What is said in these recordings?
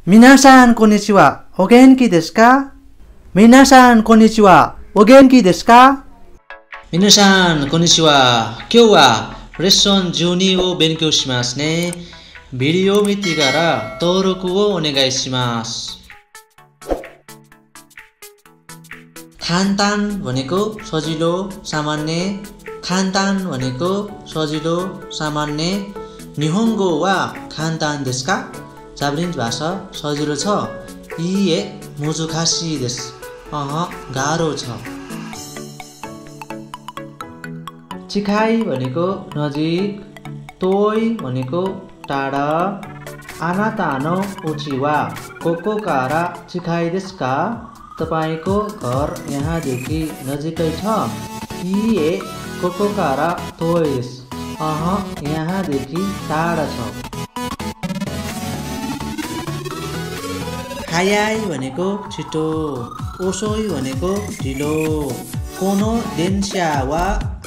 मिनासान कोनिचिवा ओगेनकी desu ka? मिनासान कोनिचिवा ओगेनकी desu ka? 皆さんこんにちは。今日はレッスン12を勉強しますね。ビデオを見てから登録をお願いします。खानतान भनेको सजिलो सामान्य खानतान भनेको सजिलो सामान्य निहोंगो वा खानतान desu ka? जापानिज भाषा सजिलो छ इए मुजुखासी desu गाह्रो छ चिखाई भनेको नजिक तोई भनेको टाढा आनाता नो उची वा कोकोकारा चिखाई desu ka? तपाईको घर यहाँदेखि नजिकै छ इए कोकोकारा तोई desu यहाँदेखि टाढा छ हायाई भनेको छिटो ओसोई भनेको ढिलो कोनो देन्स्या वा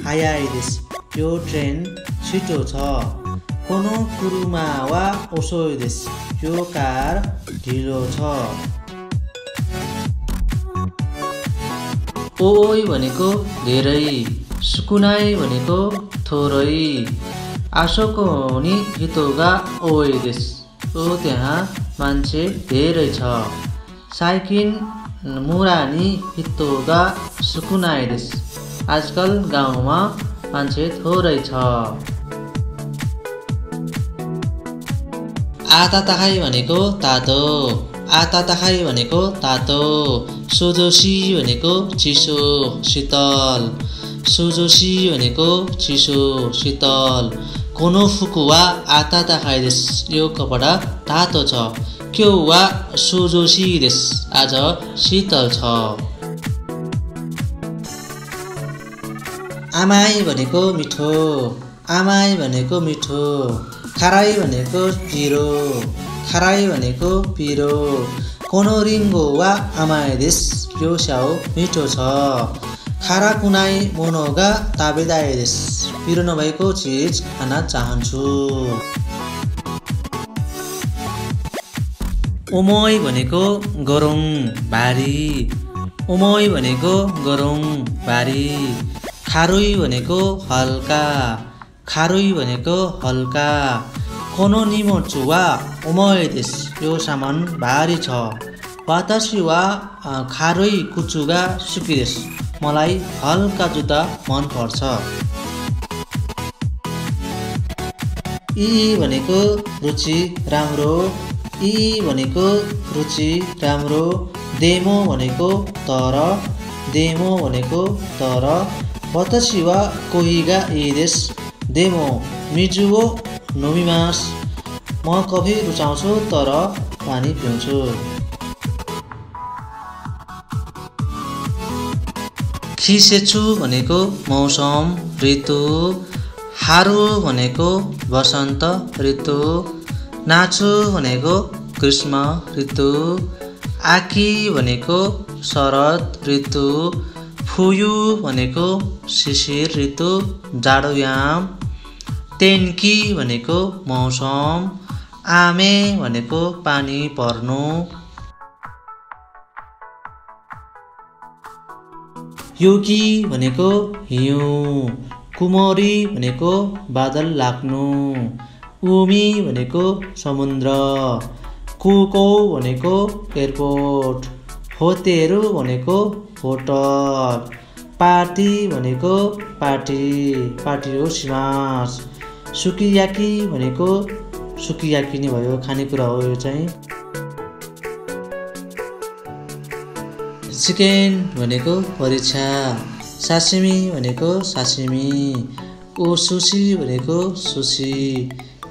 हायाई desu यो ट्रेन छिटो छ कोनो कुरुमा वा ओसोई desu यो कार ढिलो छ ओई भनेको धेरै सुकुनाई भनेको थोरै आशोको नि हितोगा ओई desu त्यहाँ मान्छे धेरै छ साइकिन मुरानी हितोगा सुकुनाई desu आजकल गाउँमा मान्छे थोरै छ आताताखाई भनेको तातो आताताखाई भनेको तातो सोजोसी भनेको चिसो शीतल सोजोसी भनेको चिसो शीतल कोनो फुकु वा आताताखाई desu यो कपडा तातो छ क्यो वा सोजोसी desu आज शीतल छ आमाई भनेको मिठो आमाई भनेको मिठो खाराई भनेको पिरो खाराई भनेको पिरो कोनो रिंगो वा आमाई desu यो स्याउ मिठो छ खारा कुनाई मोनोगा ताबेदाई desu पिरो नभएको चीज खान चाहन्छु ओमोई भनेको गरौं भारी ओमोई भनेको गरौं भारी खारुई भनेको हल्का खारुई भनेको हल्का कोनो निमोचु वा ओमोई desu यो सामान भारी छ वातासी वा खारुई कुचुगा सुकी desu मलाई हल्का जुत्ता मन पर्छ इ भनेको रुचि राम्रो इ भनेको रुचि राम्रो देमो भनेको तर देमो भनेको तर वतासी वा कोहीगा इ desu देमो मिजुओ नोमिमास म कफी रुचाउँछु तर पानी पिउँछु खिसेछु भनेको मौसम ऋतु हारु भनेको वसन्त ऋतु नाचु भनेको ग्रीष्म ऋतु आकी भनेको शरद ऋतु फुयु भनेको शिशिर ऋतु जाडोयाम तेन्की भनेको मौसम आमे भनेको पानी पर्नु युकी भनेको हिउँ कुमोरी भनेको बादल लाग्नु उमी भनेको समुद्र कुको भनेको एयरपोर्ट होतेरु भनेको होटल पार्टी भनेको पार्टी पार्टी हो सिमास सुकियाकी भनेको सुकियाकी नै भयो खानेकुरा हो यो चाहिँ चिकन भनेको परीक्षा सासिमी भनेको सासिमी ओ सुशी भनेको सुशी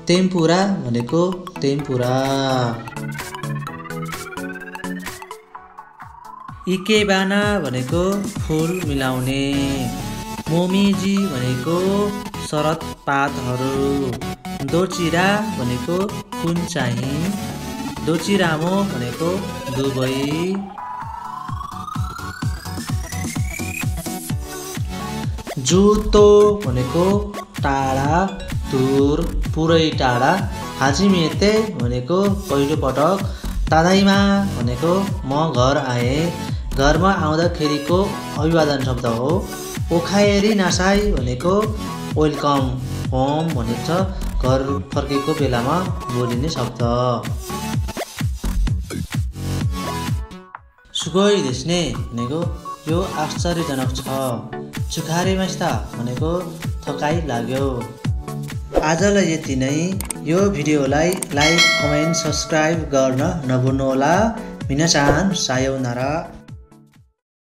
टेम्पुरा भनेको टेम्पुरा इकेबाना भनेको फूल मिलाउने मोमिजी भनेको शरद पातहरू दोचिरा भनेको कुन चाहिँ दोचिरामो भनेको दुबई जुतो भनेको टाढा दूर पुरै टाढा हाजिमेते भनेको पहिलो पटक तादाइमा भनेको म घर आए, घरमा आउँदाखेरिको अभिवादन शब्द हो। ओखाएरी नासाई भनेको वेलकम होम भनेको छ घर फर्केको बेलामा बोलिने शब्द। सुगोई देस्ने भनेको यो आश्चर्यजनक छ। चुखारे मास्ता भनेको थकाइ लाग्यो। आजलाई यति नै। यो भिडियोलाई लाइक, कमेन्ट, सब्सक्राइब गर्न नभुल्नुहोला। मिनासान सायोनारा।